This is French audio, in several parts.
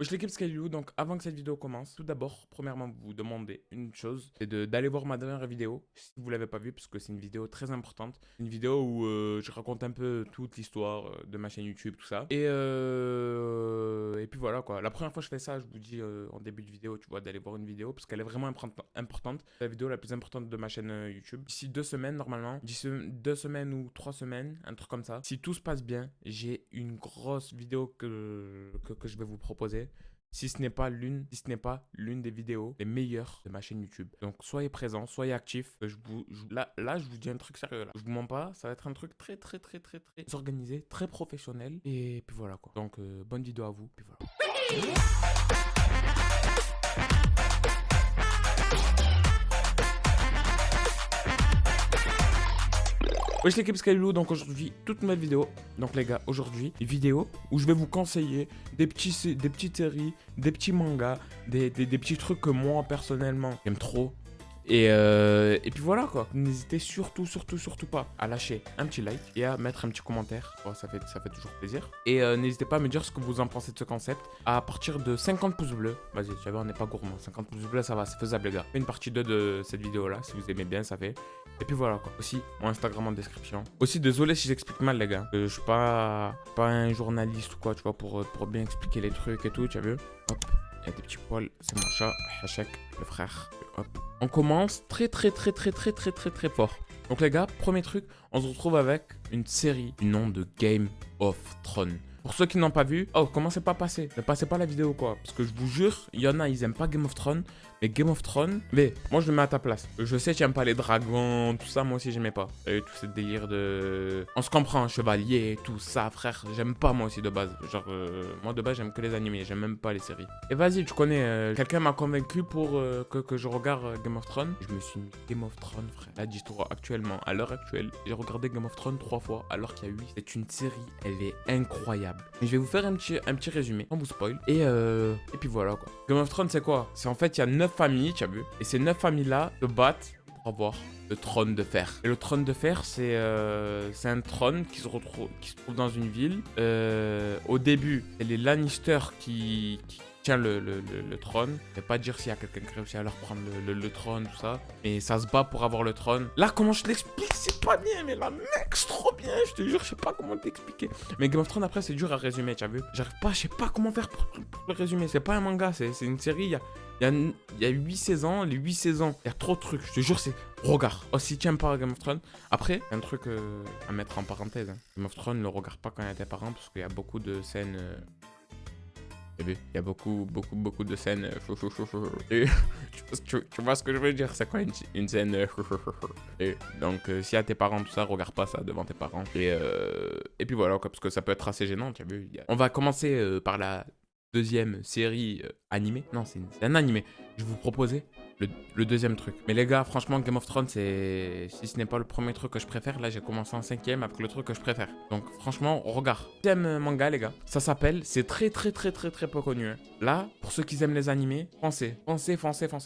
Wesh l'équipe Skylou, donc avant que cette vidéo commence, tout d'abord, premièrement, vous demandez une chose, c'est d'aller voir ma dernière vidéo, si vous l'avez pas vue, parce que c'est une vidéo très importante. Une vidéo où je raconte un peu toute l'histoire de ma chaîne YouTube, tout ça. Et puis voilà quoi. La première fois que je fais ça, je vous dis en début de vidéo, tu vois, d'aller voir une vidéo, parce qu'elle est vraiment importante. C'est la vidéo la plus importante de ma chaîne YouTube. D'ici 2 semaines, normalement, d'ici 2 semaines ou 3 semaines, un truc comme ça. Si tout se passe bien, j'ai une grosse vidéo que je vais vous proposer. Si ce n'est pas l'une des vidéos les meilleures de ma chaîne YouTube. Donc soyez présents, soyez actifs. Là, je vous dis un truc sérieux là. Je vous mens pas, ça va être un truc très organisé, très professionnel. Et puis voilà quoi. Donc bonne vidéo à vous. Puis voilà. Wesh l'équipe Skylou, donc aujourd'hui, toute nouvelle vidéo. Donc les gars, aujourd'hui, une vidéo où je vais vous conseiller des petites séries, des petits mangas, des petits trucs que moi, personnellement, j'aime trop. Et puis voilà quoi. N'hésitez surtout pas à lâcher un petit like et à mettre un petit commentaire. Oh, ça fait toujours plaisir. Et n'hésitez pas à me dire ce que vous en pensez de ce concept à partir de 50 pouces bleus. Vas-y, tu vois, on n'est pas gourmand. 50 pouces bleus, ça va, c'est faisable les gars. Faites une partie 2 de cette vidéo là si vous aimez bien, ça fait. Et puis voilà quoi. Aussi, mon Instagram en description. Aussi, désolé si j'explique mal les gars. Je suis pas un journaliste ou quoi, tu vois, pour bien expliquer les trucs et tout, tu as vu. Hop. Il y a des petits poils, c'est mon chat, Hachek, le frère. Hop. On commence très fort. Donc les gars, premier truc, on se retrouve avec une série du nom de Game of Thrones. Pour ceux qui n'ont pas vu, oh, commencez pas à passer. Ne passez pas la vidéo quoi. Parce que je vous jure, il y en a, ils aiment pas Game of Thrones. Mais Game of Thrones, mais moi je le mets à ta place. Je sais, tu aimes pas les dragons, tout ça, moi aussi j'aimais pas. Et tout ce délire de. On se comprend, chevalier, tout ça, frère. J'aime pas moi aussi de base. Genre, moi de base j'aime que les animés, j'aime même pas les séries. Et vas-y, tu connais, quelqu'un m'a convaincu pour que je regarde Game of Thrones. Je me suis mis Game of Thrones, frère. Là, dis-toi, actuellement, à l'heure actuelle, j'ai regardé Game of Thrones 3 fois, alors qu'il y a 8. C'est une série, elle est incroyable. Mais je vais vous faire un petit résumé, on vous spoil. Et puis voilà quoi. Game of Thrones, c'est quoi? C'est en fait, il y a 9 familles, tu as vu. Et ces 9 familles-là se battent pour avoir le trône de fer. Et le trône de fer, c'est un trône qui se trouve dans une ville. Au début, c'est les Lannister qui tient le trône. Je vais pas dire s'il y a quelqu'un qui réussit à leur prendre le trône, tout ça. Mais ça se bat pour avoir le trône. Là, comment je l'explique, c'est pas bien, mais là, mec, c'est trop bien. Je te jure, je sais pas comment t'expliquer. Mais Game of Thrones, après, c'est dur à résumer, tu as vu. J'arrive pas, je sais pas comment faire pour le résumer. C'est pas un manga, c'est une série. Il y a 8 saisons, les 8 saisons, il y a trop de trucs. Je te jure, c'est. Regarde. Oh, si tu aimes pas Game of Thrones. Après, un truc à mettre en parenthèse. Hein. Game of Thrones, ne regarde pas quand il y a tes parents, parce qu'il y a beaucoup de scènes. Il y a beaucoup de scènes. Et tu vois ce que je veux dire? C'est quoi une scène? Et donc, si à tes parents, tout ça, regarde pas ça devant tes parents. Et puis voilà, quoi, parce que ça peut être assez gênant, tu as vu. On va commencer par la deuxième série animée. Non, c'est un animé. Je vais vous proposer le deuxième truc. Mais les gars, franchement, Game of Thrones, c'est... Si ce n'est pas le premier truc que je préfère, là, j'ai commencé en 5ème avec le truc que je préfère. Donc, franchement, regarde. Deuxième manga, les gars. Ça s'appelle... C'est très peu connu. Hein. Là, pour ceux qui aiment les animés, foncez.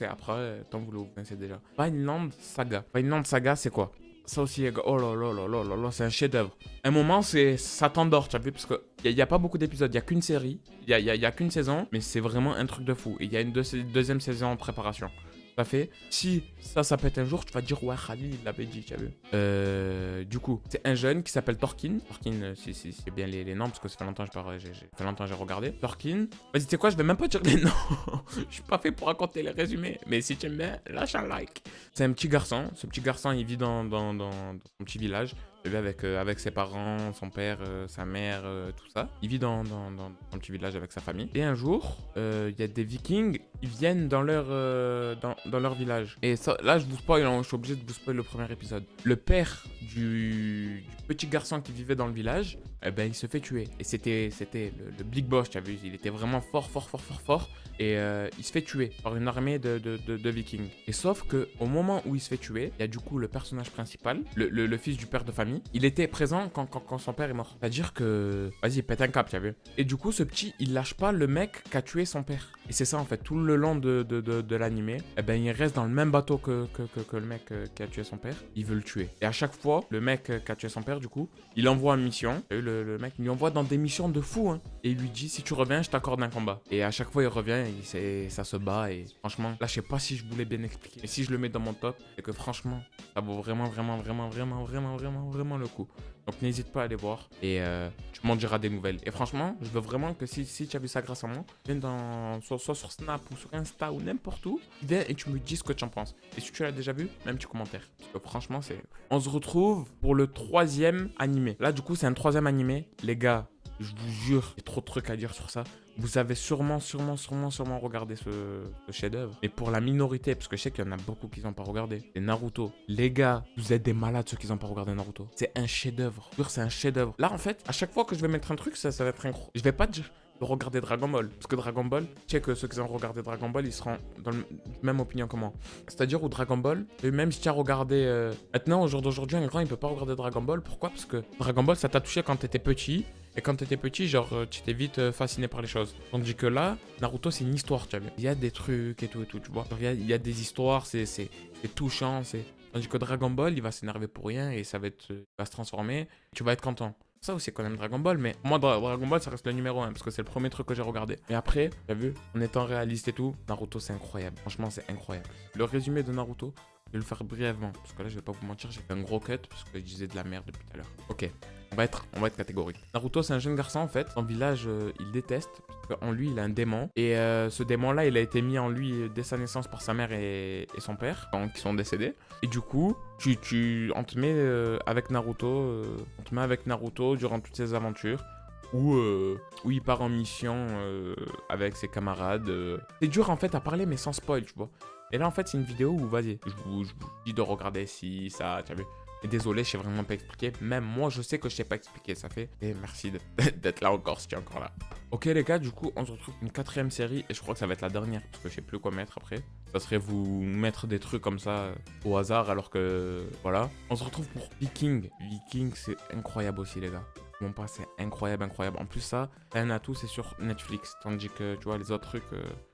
Après, tant que vous le connaissez déjà. Vinland Saga. Vinland Saga, c'est quoi? Ça aussi, les gars, oh là, c'est un chef-d'œuvre. Un moment, ça t'endort, tu as vu, parce qu'il n'y a pas beaucoup d'épisodes, il n'y a qu'une série, il y a qu'une saison, mais c'est vraiment un truc de fou. Et il y a une deuxième saison en préparation. Ça fait, si ça pète un jour, tu vas dire, ouais, Khalil, il l'avait dit, tu as vu. Du coup, c'est un jeune qui s'appelle Thorkin. Thorkin, c'est bien les noms, parce que ça fait longtemps que j'ai regardé. Thorkin. Vas-y, tu sais quoi, je vais même pas dire les noms. Je suis pas fait pour raconter les résumés. Mais si tu aimes bien, lâche un like. C'est un petit garçon. Ce petit garçon, il vit dans son petit village. Il vit avec ses parents, son père, sa mère, tout ça. Il vit dans un petit village avec sa famille. Et un jour, il y a des Vikings. Ils viennent dans leur village. Et ça, là, je vous spoil, hein, je suis obligé de vous spoiler le premier épisode. Le père du petit garçon qui vivait dans le village, eh ben, il se fait tuer. Et c'était le Big Boss, tu as vu. Il était vraiment fort. Et il se fait tuer par une armée de Vikings. Et sauf que au moment où il se fait tuer, il y a du coup le personnage principal, le fils du père de famille. Il était présent quand son père est mort. C'est-à-dire que... Vas-y, pète un cap, tu as vu. Et du coup, ce petit, il lâche pas le mec qui a tué son père. Et c'est ça, en fait. Tout le le long de l'animé, eh ben, il reste dans le même bateau que le mec qui a tué son père. Il veut le tuer. Et à chaque fois, le mec qui a tué son père, du coup, il envoie une mission. Et le mec, il lui envoie dans des missions de fou. Hein. Et il lui dit, si tu reviens, je t'accorde un combat. Et à chaque fois, il revient, ça se bat. Et franchement, là, je sais pas si je voulais bien expliquer. Mais si je le mets dans mon top, c'est que franchement, ça vaut vraiment le coup. Donc n'hésite pas à aller voir et tu m'en diras des nouvelles. Et franchement, je veux vraiment que si tu as vu ça grâce à moi, viens soit sur Snap ou sur Insta ou n'importe où, viens et tu me dis ce que tu en penses. Et si tu l'as déjà vu, même petit commentaire. Parce que franchement, c'est... On se retrouve pour le 3e animé. Là, du coup, c'est un 3e animé. Les gars, je vous jure, il y a trop de trucs à dire sur ça. Vous avez sûrement regardé ce chef-d'œuvre. Mais pour la minorité, parce que je sais qu'il y en a beaucoup qui n'ont pas regardé, c'est Naruto. Les gars, vous êtes des malades ceux qui n'ont pas regardé Naruto. C'est un chef-d'œuvre. C'est un chef-d'œuvre. Là, en fait, à chaque fois que je vais mettre un truc, ça va être incroyable. Je vais pas dire de regarder Dragon Ball. Parce que Dragon Ball, je sais que ceux qui ont regardé Dragon Ball, ils seront dans la même opinion que moi. C'est-à-dire où Dragon Ball, et même si tu as regardé... Maintenant, au jour d'aujourd'hui, un grand, il peut pas regarder Dragon Ball. Pourquoi? Parce que Dragon Ball, ça t'a touché quand t'étais petit. Et quand t'étais petit, genre, tu t'es vite fasciné par les choses. Tandis que là, Naruto, c'est une histoire, tu vois. Il y a des trucs et tout, tu vois. Il y a des histoires, c'est touchant, c'est... Tandis que Dragon Ball, il va s'énerver pour rien et ça va va se transformer. Tu vas être content. Ça aussi, quand même, Dragon Ball, mais moi, Dragon Ball, ça reste le numéro 1 parce que c'est le premier truc que j'ai regardé. Et après, t'as vu, en étant réaliste et tout, Naruto, c'est incroyable. Franchement, c'est incroyable. Le résumé de Naruto, je vais le faire brièvement parce que là, je vais pas vous mentir, j'ai fait un gros cut parce que je disais de la merde depuis tout à l'heure. Ok. On va être catégorique. Naruto, c'est un jeune garçon en fait. Son village, il déteste. Parce qu'en lui, il a un démon. Et ce démon-là, il a été mis en lui dès sa naissance par sa mère et son père, qui sont décédés. Et du coup, on te met avec Naruto. On te met avec Naruto durant toutes ses aventures. Où il part en mission avec ses camarades. C'est dur en fait à parler, mais sans spoil, tu vois. Et là, en fait, c'est une vidéo où, vas-y, je vous dis de regarder si ça, tu as vu. Et désolé, je sais vraiment pas expliquer. Même moi, je sais que je sais pas expliquer. Ça fait. Et merci d'être là encore si tu es encore là. Ok, les gars, du coup, on se retrouve pour une 4e série. Et je crois que ça va être la dernière. Parce que je sais plus quoi mettre après. Ça serait vous mettre des trucs comme ça au hasard. Alors que. Voilà. On se retrouve pour Viking. Viking, c'est incroyable aussi, les gars. Bon, pas, c'est incroyable. En plus, ça, Naruto, c'est sur Netflix. Tandis que, tu vois, les autres trucs.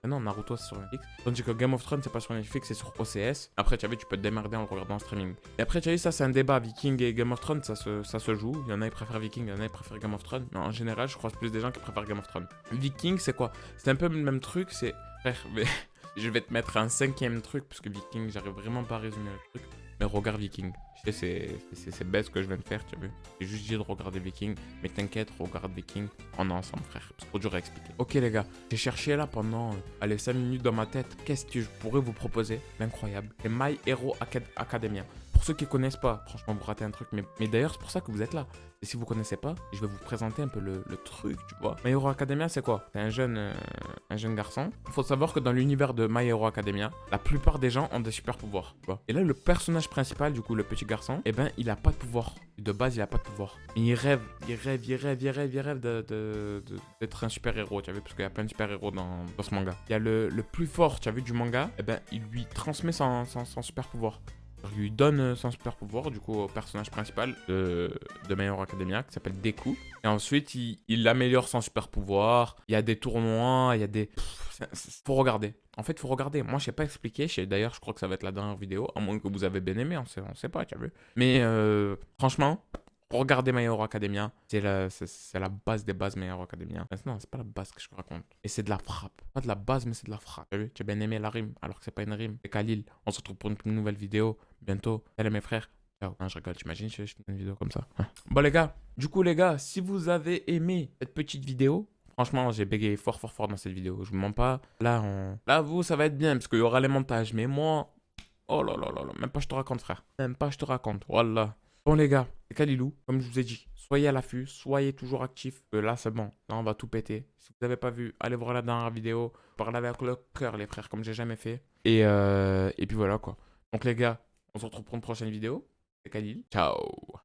Non, Naruto, c'est sur Netflix. Tandis que Game of Thrones, c'est pas sur Netflix, c'est sur OCS. Après, tu as vu, tu peux te démerder en le regardant en streaming. Et après, tu as vu, ça, c'est un débat. Viking et Game of Thrones, ça se joue. Il y en a qui préfèrent Viking, il y en a qui préfèrent Game of Thrones. Mais en général, je croise plus des gens qui préfèrent Game of Thrones. Viking, c'est quoi? C'est un peu le même truc. C'est. Frère, mais je vais te mettre un 5e truc. Parce que Viking, j'arrive vraiment pas à résumer le truc. Mais regarde Viking. Je sais, c'est bête ce que je viens de faire, tu as vu. J'ai juste dit de regarder Viking. Mais t'inquiète, regarde Viking. On est ensemble, frère. C'est trop dur à expliquer. Ok, les gars. J'ai cherché là pendant, 5 minutes dans ma tête. Qu'est-ce que je pourrais vous proposer? L'incroyable. C'est My Hero Academia. Pour ceux qui connaissent pas, franchement, vous ratez un truc. Mais d'ailleurs, c'est pour ça que vous êtes là. Et si vous connaissez pas, je vais vous présenter un peu le truc, tu vois. My Hero Academia, c'est quoi? C'est un jeune garçon. Il faut savoir que dans l'univers de My Hero Academia, la plupart des gens ont des super pouvoirs, tu vois. Et là, le personnage principal, du coup, le petit garçon, eh ben, il a pas de pouvoir. De base, il a pas de pouvoir. Mais il rêve d'être un super héros, tu as vu, parce qu'il y a plein de super héros dans ce manga. Il y a le plus fort, tu as vu, du manga, eh ben, il lui transmet son super pouvoir. Il lui donne son super pouvoir, du coup, au personnage principal de My Hero Academia, qui s'appelle Deku. Et ensuite, il améliore son super pouvoir. Il y a des tournois, il y a des... Faut regarder. En fait, faut regarder. Moi, je sais pas expliquer. D'ailleurs, je crois que ça va être la dernière vidéo, à moins que vous avez bien aimé, on sait pas, tu as vu. Mais franchement... Regardez My Hero Academia, c'est la base des bases My Hero Academia. Non, c'est pas la base que je raconte. Et c'est de la frappe. Pas de la base, mais c'est de la frappe. Tu as vu? Tu as bien aimé la rime, alors que c'est pas une rime. C'est Khalil. On se retrouve pour une nouvelle vidéo bientôt. Salut mes frères. Ciao. Non, je rigole, t'imagines, je fais une vidéo comme ça. Bon les gars, si vous avez aimé cette petite vidéo, franchement, j'ai bégayé fort dans cette vidéo. Je vous mens pas. Là, vous, ça va être bien, parce qu'il y aura les montages. Mais moi, oh là là là là, même pas je te raconte, frère. Même pas je te raconte. Voilà. Bon les gars, c'est Kalilou, comme je vous ai dit, soyez à l'affût, soyez toujours actifs. Là c'est bon, là on va tout péter. Si vous n'avez pas vu, allez voir la dernière vidéo. Parlez avec le cœur les frères, comme j'ai jamais fait. Et puis voilà quoi. Donc les gars, on se retrouve pour une prochaine vidéo. C'est Khalil, ciao.